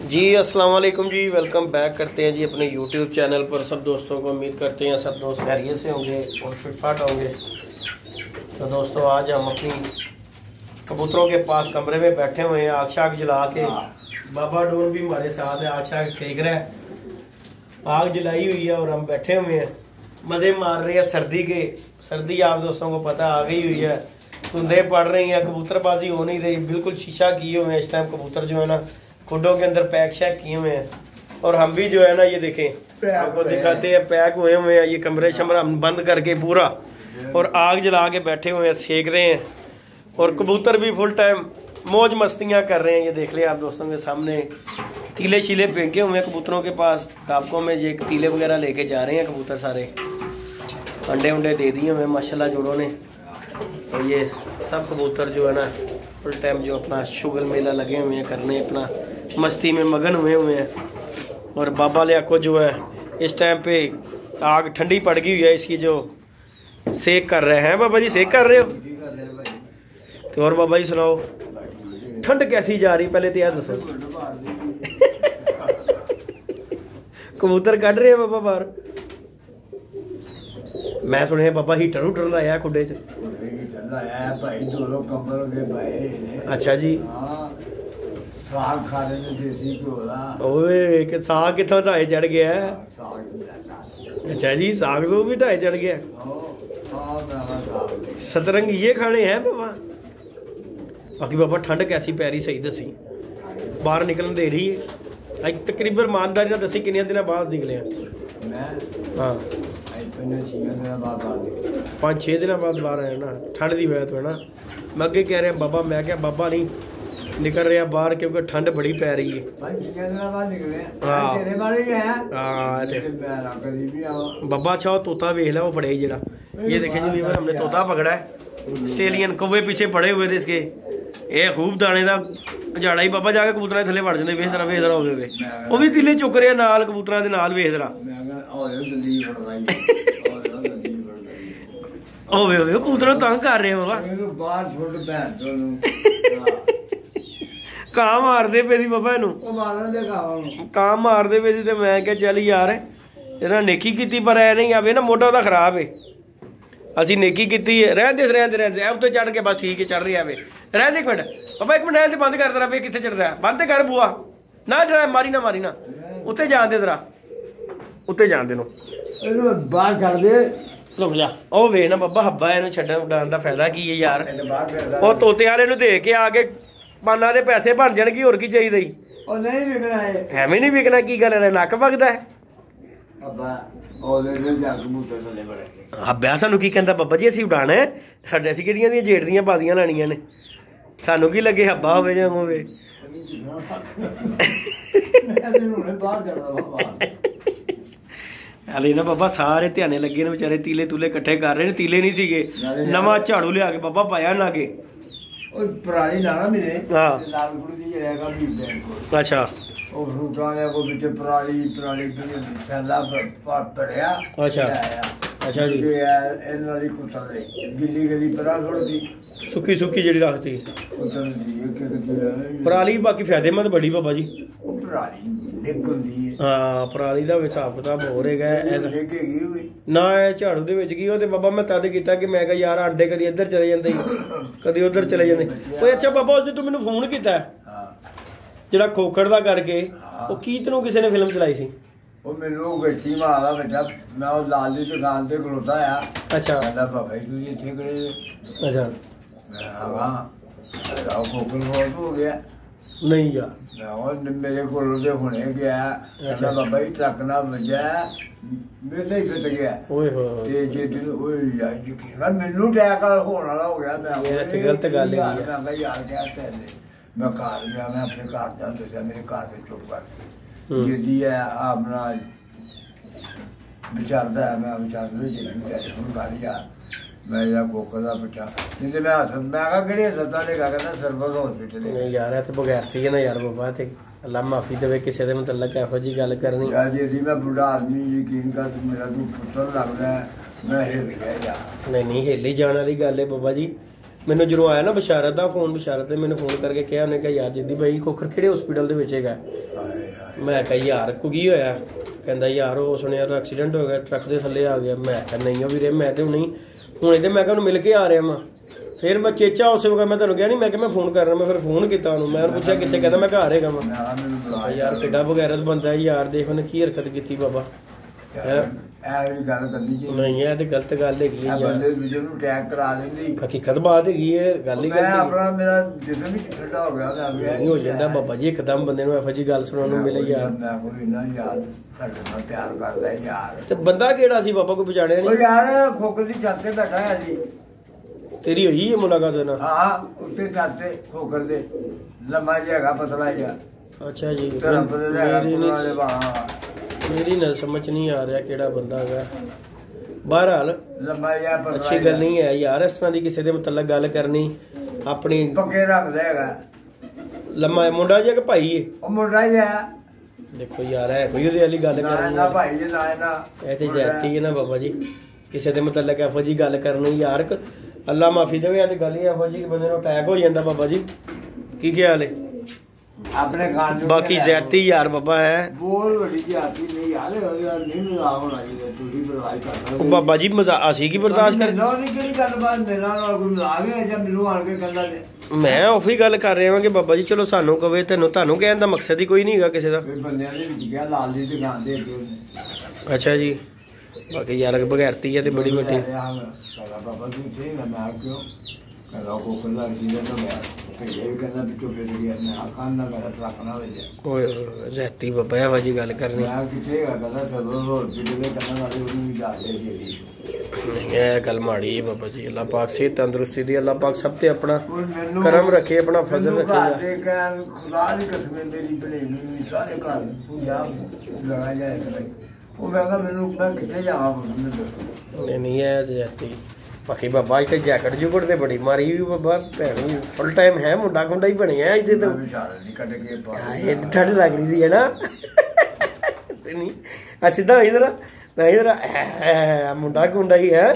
जी अस्सलाम वालेकुम जी। Welcome back करते हैं जी अपने यूट्यूब चैनल पर। सब दोस्तों को उम्मीद करते हैं सब दोस्त खैरियत से होंगे और फिटफाट होंगे। तो दोस्तों आज हम अपनी कबूतरों के पास कमरे में बैठे हुए हैं, आग शाग जला के। बाबा डोन भी हमारे साथ है, आग शाग सेक रहा है। आग जलाई हुई है और हम बैठे हुए हैं, मज़े मार रहे हैं सर्दी के। सर्दी आप दोस्तों को पता आ गई हुई है, धुंधे पड़ रही हैं, कबूतरबाजी हो नहीं रही, बिल्कुल शीशा किए हुए हैं इस टाइम कबूतर जो है ना, खुडों के अंदर पैक शैक किए हुए हैं। और हम भी जो है ना ये देखें आपको दिखाते हैं, पैक हुए हुए हैं। ये कमरे शमरा हम बंद करके पूरा और आग जला के बैठे हुए हैं, सेक रहे हैं। और कबूतर भी फुल टाइम मौज मस्तियाँ कर रहे हैं। ये देख लें आप दोस्तों के सामने तीले शीले फेंके हुए हैं कबूतरों के पास। दाबकों में ये तीले वगैरह लेके जा रहे हैं कबूतर सारे। अंडे उंडे दे दिए हुए माशाल्लाह जोड़ों ने। और ये सब कबूतर जो है ना फुल टाइम जो अपना शुगल मेला लगे हुए हैं करने, अपना मस्ती में मगन हुए हैं। और बाबा लियाको जो है इस टाइम पे आग ठंडी पड़ गई हुई है, इसकी जो सेक कर रहे हैं। बाबा जी सेक कर रहे हो तो और बाबा जी सुनाओ ठंड कैसी जा रही, पहले तो यार दसो। कबूतर कट रहे हैं बाबा बाहर। मैं सुने बाबा हीटर हूटर लाया खुडे च। अच्छा जी साग खा रहे ने देसी घ्यो दा। ओए कि साग किथों ढाई चढ़ गया है? अच्छा जी साग सो भी ढाई चढ़ गया। सतरंग ये खाने हैं बाबा। बाकी बाबा ठंड कैसी पै रही सही दसी, बाहर निकलन दे रही है। अज तकरीबन ईमानदारी ना दसी किन्ने दिन बाद निकले हैं? हाँ 5-6 दिन बाद बाहर आया ना, ठंड की वजह तो है ना। मैं अगे कह रहा बाबा, मैं क्या बाबा नहीं निकल रहा बाहर क्योंकि ठंड बड़ी पै रही है। बाबा अच्छा तोता वेख ला वो बड़े जरा। ये देखे जी वीवर हमने तोता पकड़ा है, ऑस्ट्रेलियन कौवे पीछे पड़े हुए थे इसके। ये खूब दाने का झाड़ा ही बाबा जाके कबूतर थले वड़ जाते। वेख जरा हो गए वो भी तीले चुक रहे नाल कबूतर के नाल। वेख जरा कबूतर तंग कर रहे बाबा। ਕਾਂ ਮਾਰਦੇ ਪਏ ਸੀ ਬਾਬਾ ਇਹਨੂੰ, ਕਾਂ ਮਾਰਦੇ ਪਏ ਸੀ। ਤੇ ਮੈਂ ਕਿਹਾ ਚੱਲ ਯਾਰ ਇਹਨਾਂ ਨੇਕੀ ਕੀਤੀ, ਪਰ ਐ ਨਹੀਂ ਆਵੇ ਨਾ ਮੋਢਾ ਉਹਦਾ ਖਰਾਬ ਏ। ਅਸੀਂ ਨੇਕੀ ਕੀਤੀ ਹੈ। ਰਹਿੰਦੇ ਐ ਉੱਤੇ ਚੜ ਕੇ ਬਸ ਠੀਕ ਹੈ ਚੜ ਰਿਹਾ ਵੇ। ਰਹਿੰਦੇ ਇੱਕ ਮਿੰਟ ਬਾਬਾ, ਇੱਕ ਮਿੰਟ ਰਹਿੰਦੇ ਬੰਦ ਕਰ ਤੇਰਾ ਵੇ ਕਿੱਥੇ ਚੜਦਾ ਬੰਦ ਤੇ ਕਰ ਬੂਆ ਨਾ ਜਰਾ ਮਾਰੀ ਨਾ ਉੱਤੇ ਜਾਣ ਦੇ ਤੇਰਾ, ਉੱਤੇ ਜਾਣ ਦੇ ਨੂੰ ਇਹਨੂੰ ਬਾਹਰ ਛੱਡ ਦੇ। ਰੁਕ ਜਾ ਉਹ ਵੇਖ ਨਾ ਬਾਬਾ ਹੱਬਾ ਇਹਨੂੰ ਛੱਡਣ ਉਡਾਉਣ ਦਾ ਫਾਇਦਾ ਕੀ ਹੈ ਯਾਰ। ਉਹ ਤੋਤੇ ਵਾਲੇ ਨੂੰ ਦੇ ਕੇ ਆ ਕੇ ਪਾਨਾ ਦੇ ਪੈਸੇ ਬਣ ਜਾਣਗੇ, ਹੋਰ ਕੀ ਚਾਹੀਦਾ ਜੀ। ਉਹ ਨਹੀਂ ਵਿਕਣਾ ਹੈ, ਐਵੇਂ ਨਹੀਂ ਵਿਕਣਾ। ਕੀ ਗੱਲ ਹੈ ਨੱਕ ਵਗਦਾ ਹੈ ਹੱਬਿਆ। ਸਾਨੂੰ ਕੀ ਕਹਿੰਦਾ ਬਾਬਾ ਜੀ ਅਸੀਂ ਉਡਾਣਾ ਹੈ, ਸਾਡੇ ਅਸੀਂ ਕਿਹੜੀਆਂ ਦੀਆਂ ਜੇਠ ਦੀਆਂ ਬਾਜ਼ੀਆਂ ਲੈਣੀਆਂ ਨੇ। ਸਾਨੂੰ ਕੀ ਲੱਗੇ ਹੱਬਾ ਹੋਵੇ ਜਾਂ ਹੋਵੇ। ਹਾਲੇ ਨਾ ਬਾਬਾ ਸਾਰੇ ਧਿਆਨੇ ਲੱਗੇ ਨੇ ਵਿਚਾਰੇ, ਤੀਲੇ ਤੂਲੇ ਇਕੱਠੇ ਕਰ ਰਹੇ ਨੇ। ਤੀਲੇ ਨਹੀਂ ਸੀਗੇ, ਨਵਾਂ ਝਾੜੂ ਲਿਆ ਕੇ ਬਾਬਾ ਪਾਇਆ ਨਾ ਕੇ। ਉਹ ਪਰਾਲੀ ਲਾਣਾ ਮਿਲੇ ਲਾਲ ਗੁਰੂ ਦੀ ਹੈਗਾ ਵੀ ਬੈਂਕ। ਅੱਛਾ ਉਹ ਫਰੂਟਾਂ ਦੇ ਕੋ ਵਿੱਚ ਪਰਾਲੀ ਫੈਲਾ ਭਰਿਆ। ਅੱਛਾ ਜੀ ਇਹਨਾਂ ਦੀ ਕੁੱਤਰ ਲਈ ਗਿੱਲੀ ਪਰਾ ਥੋੜੀ ਸੁੱਕੀ ਜਿਹੜੀ ਰੱਖਤੀ ਪਰਾਲੀ। ਬਾਕੀ ਫਾਇਦੇਮੰਦ ਬੜੀ ਬਾਬਾ ਜੀ ਉਹ ਪਰਾਲੀ ਨਿੱਘ ਹੁੰਦੀ ਹੈ। ਹਾਂ ਪਰਾਲੀ ਦਾ ਹਿਸਾਬ ਕਿਤਾਬ ਹੋਰ ਹੈਗਾ ਨਾ। ਇਹ ਝਾੜੂ ਦੇ ਵਿੱਚ ਕੀ ਉਹ ਤੇ ਬਾਬਾ ਮੈਂ ਤਦ ਕੀਤਾ ਕਿ ਮੈਂ ਕਿਹਾ ਯਾਰ ਆਂਡੇ ਕਦੀ ਇੱਧਰ ਚਲੇ ਜਾਂਦੇ ਕਦੀ ਉੱਧਰ ਚਲੇ ਜਾਂਦੇ। ਓਏ ਅੱਛਾ ਬਾਬਾ ਉਸ ਦਿਨ ਤੂੰ ਮੈਨੂੰ ਫੋਨ ਕੀਤਾ ਜਿਹੜਾ ਖੋਖੜ ਦਾ ਕਰਕੇ, ਉਹ ਕੀ ਤੈਨੂੰ ਕਿਸੇ ਨੇ ਫਿਲਮ ਚਲਾਈ ਸੀ? ਉਹ ਮੈਨੂੰ ਗੈਸੀ ਮਾਰਦਾ ਬੇਟਾ, ਮੈਂ ਉਹ ਲਾਲ ਦੀ ਦੁਕਾਨ ਤੇ ਖਲੋਤਾ ਆ। ਅੱਛਾ ਕਹਿੰਦਾ ਬਾਬਾ ਜੀ ਤੁਸੀਂ ਇੱਥੇ ਖੜੇ? ਅੱਛਾ ਮੈਂ ਹਾਂ ਖੋਖੜ ਹੋ ਗਿਆ। ਨਹੀਂ ਯਾਰ ਮੇਰੇ ਕੋਲ ਹੁਣੇ ਗਿਆ। ਕਹਿੰਦਾ ਬਾਬਾ ਜੀ ਟਰੱਕ ਨਾਲ ਵੱਜਿਆ ਮੇਲੇ ਹੀ ਫਿੱਟ ਗਿਆ। ਓਏ ਹੋਏ ਤੇ ਜੇ ਦਿਨ ਓਏ ਯਾਰ ਯਕੀਨ ਮੈਨੂੰ ਟੈਕ ਹੋਣ ਵਾਲਾ ਹੋ ਗਿਆ। ਮੈਂ ਤੇ ਗਲਤ ਗੱਲ ਹੈ ਮੈਂ ਯਾਰ ਕਿਹਾ ਮੈਂ ਘਰ ਗਿਆ, ਮੈਂ ਆਪਣੇ ਘਰ ਦਾ ਦੱਸਿਆ ਮੇਰੇ ਘਰ ਦੇ ਚੁੱਪ ਕਰ ਜਿਹਦੀ ਹੈ ਆਪਣਾ ਵਿਚਾਰਦਾ ਹੈ। ਮੈਂ ਵਿਚਾਰਦਾ ਜੀ ਹੁਣ ਗੱਲ ਯਾਰ ਮੈਂ ਜਾਂ ਕੋਕਰ ਦਾ ਪੁੱਛਾ ਜਿੰਦੇ ਮੈਂ ਕਿਹਾ ਕਿਹੜੀ ਹਸਪਤਾਲ ਦੇ ਕਹਿੰਦਾ ਸਰਵਿਸ ਹਸਪੀਟਲ। ਨਹੀਂ ਯਾਰ ਇਹ ਤੇ ਬਗੈਰਤੀ ਹੈ ਨਾ ਯਾਰ ਬਾਬਾ। ਤੇ ਅੱਲਾ ਮਾਫੀ ਦੇਵੇ ਕਿਸੇ ਦੇ ਮੁਤਲਕ ਇਹੋ ਜਿਹੀ ਗੱਲ ਕਰਨੀ ਯਾਰ। ਜੀ ਮੈਂ ਬੁੱਢਾ ਆਦਮੀ ਯਕੀਨ ਕਰ ਮੇਰਾ ਤੂੰ ਪੁੱਤਰ ਲੱਗਦਾ ਮੈਂ ਹਿੱਲ ਗਿਆ ਯਾਰ। ਨਹੀਂ ਹਿੱਲੀ ਜਾਣ ਵਾਲੀ ਗੱਲ ਹੈ ਬਾਬਾ ਜੀ। ਮੈਨੂੰ ਜਦੋਂ ਆਇਆ ਨਾ ਬਸ਼ਾਰਤ ਦਾ ਫੋਨ, ਬਸ਼ਾਰਤ ਨੇ ਮੈਨੂੰ ਫੋਨ ਕਰਕੇ ਕਿਹਾ, ਉਹਨੇ ਕਿਹਾ ਯਾਰ ਜਿੱਦੀ ਭਾਈ ਖੋਖਰ ਕਿਹੜੇ ਹਸਪੀਟਲ ਦੇ ਵਿੱਚ ਹੈਗਾ। मैं कहा यार को की होया, कहता यार वो सुनिया एक्सीडेंट हो गया, ट्रक के थले आ गया। मैं कहा नहीं वीरे मैं तो नहीं हूँ तो मैं मिल के आ रहा वहाँ। फिर मैं चेचा उस वक्त मैं तुम कहा नहीं, मैं फोन कर रहा, मैं फिर फोन किया मैं पूछा कितने, कहता मैं घर है वहाँ। यार किड्डा बगैरत बंदा है यार, देख उन्हें की हरकत की बाबा। नहीं है तो गलत गल है, हकीकत बात है गल ही हो जाता बाबा जी। एकदम बंदे एहो जी गल सुनने मिले यार। बंदा केड़ा सी बाबा को पछाणिया नहीं यार, खोखर दी छत ते बैठा है जी। तेरी हुई है मुलाकात ना? हाँ उत्ते छत ते खोखर दे लम्मा जिहा पतला जिहा। अच्छा जी, मेरी न समझ नहीं आ रहा केड़ा बंदा है। बहरहाल अच्छी गल नहीं है यार इस तरह की किसी के मतलब गल करनी अपनी पक्के रखदा है। लम्मा मुंडा जी कि भाई है? मुंडा ही है। देखो यार है कोई ओहदे वाली गल करनी ना भाई जी ना ना ए ते जाती है ना बाबा जी, किसी के मतलब एहो जी गल करनी यार। अल्लाह माफी देवे, या गल ही एहो जी बंदे नूं अटैक हो जाता बाबा जी। की ख्याल है? अपने खान बाकी ज्यादती यार बाबा है बोल बड़ी ज्यादती नहीं यार, नहीं मजाक होना चाहिए। थोड़ी बर्दाश्त करना बाबा जी, मजाक असी की बर्दाश्त कर मैं उही गल कर रहा कि बाबा जी चलो सानू कवे तेनों तानू कहने का मकसद ही कोई नहीं है किसी का। अच्छा जी, बाकी यार बगैरती है बड़ी बड़ी रहती बाबा है जी गल करनी गल माड़ी है बाबा जी। अल्लाह पाक सेहत तंदुरुस्ती दी, अल्लाह पाक सब ते अपना करम रखे, अपना फजल रखे। नहीं है जाती। बाकी बाबा अज तो जैकट जुकट तो बड़ी मारी हुई बाबा, भैन फुल टाइम है मुंडा खुंडा ही बने है इतने तो ठंड लग रही थी है ना। सीधा इधर इधर मुंडा खुंडा ही है,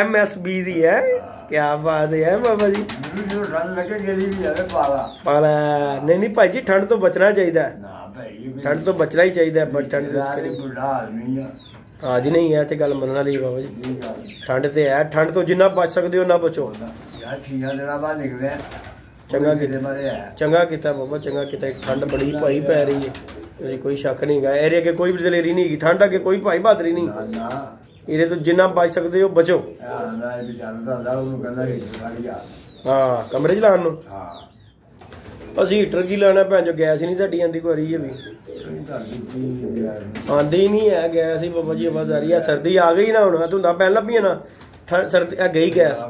MSB दी है। क्या बात है बाबा जी, पाला नहीं भाई जी ठंड तो बचना चाहिए, ठंड तो बचना ही चाहिए। ठंड हाँ जी नहीं है तो गल मनने वाली बाबा जी, ठंड तो है, ठंड तो जिन्ना बच सकते हो ना बचो। चंगा किया बाबा, चंगा किया। ठंड बड़ी भाई पै रही है, कोई शक नहीं है। एरिया के कोई भी दलेरी नहीं है, ठंड अगे कोई भाई बहादरी नहीं। ये तो जिन्ना बच सकते हो बचो। हाँ कमरे च लाने अस हीटर की लाना, भैन जो गैस ही नहीं साड़ी आती कोई भी आती ही नहीं है गैस ही बाबा जी। आवाज आ रही है, सर्दी आ गई ना, हूँ धुंदा पैन लगियां ना, सर्दी गई गैस।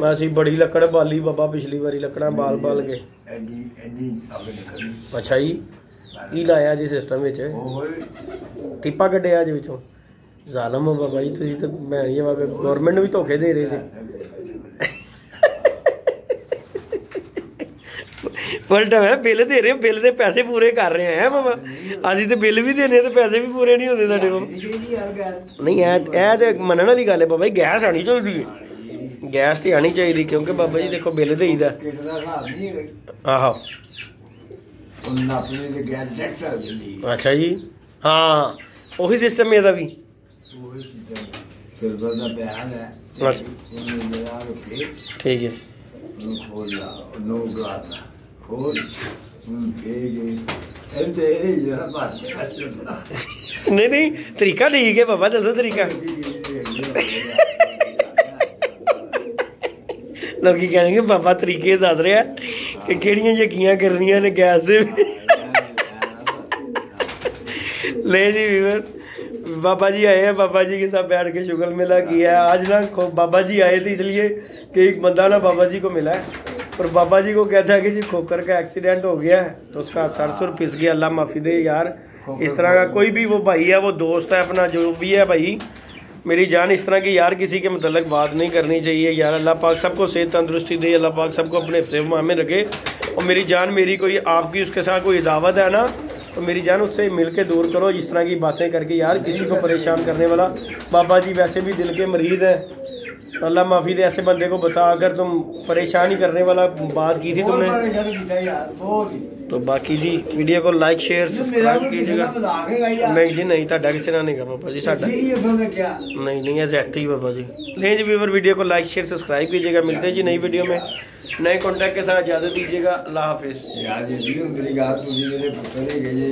असी बड़ी लकड़ बाली बाबा पिछली बारी, लकड़ा बाल बाल के। अच्छा जी, की लाया जी सिस्टम विच? टिप्पा कड्ढिया अज विचों? जालम हो बाबा जी तुसीं तो, भैन जी गौरमेंट भी धोखे दे रहे थे। फुल है बिल दे रहे, बिल के पैसे पूरे कर रहे हैं मामा। असी तो बिल भी देने तो पैसे भी पूरे नहीं होते साडे कोल। नहीं है तो मनने वाली गल है बाबा जी, गैस आनी चाहिए, गैस तो आनी चाहिए क्योंकि बाबा जी देखो बिल देईदा। आहो अच्छा जी, हाँ वही सिस्टम है भी। ठीक है नहीं नहीं तरीका ठीक है बाबा, दसो तरीका। लोग कहेंगे बाबा तरीके दस रहा है कि केड़ियां यकीयां करनियां ने गैस से। ले जी वीवर, बाबा जी आए हैं, बाबा जी के साथ बैठ के शुगर मेला किया है। आज ना बाबा जी आए थे इसलिए कि एक बंदा ना बाबा जी को मिला है और बाबा जी को कहता है कि जी खोकर का एक्सीडेंट हो गया है, तो उसका सर सुर पिस गया। अल्लाह माफ़ी दे यार, इस तरह का कोई भी वो भाई है, वो दोस्त है अपना जो भी है भाई, मेरी जान इस तरह की यार किसी के मतलब बात नहीं करनी चाहिए यार। अल्लाह पाक सबको सेहत तंदुरुस्ती दे, अल्लाह पाक सबको अपने हिफ्ज़ में रखे। और मेरी जान, मेरी कोई आपकी उसके साथ कोई दावत है ना, तो मेरी जान उससे मिल के दूर करो जिस तरह की बातें करके यार, किसी को परेशान करने वाला। बाबा जी वैसे भी दिल के मरीज़ हैं अल्लाह माफी दे। ऐसे बंदे को बता, अगर तुम परेशान ही करने वाला बात की थी तुमने। तो बाकी जी वीडियो को लाइक शेयर सब्सक्राइब कीजिएगा। नहीं जी नहीं, ताड़ा किसी ना नहीं गा बाबा जी, साडा नहीं है ज़्यादा ही बाबा जी। ले जी व्यूअर, वीडियो को लाइक शेयर सब्सक्राइब कीजिएगा। मिलते हैं जी नई वीडियो में नए कॉन्टैक्ट के साथ। इजाज़त दीजिएगा, अल्लाह हाफिज़। यार जी मेरी गाल तुझे मेरे पुत्र ने गए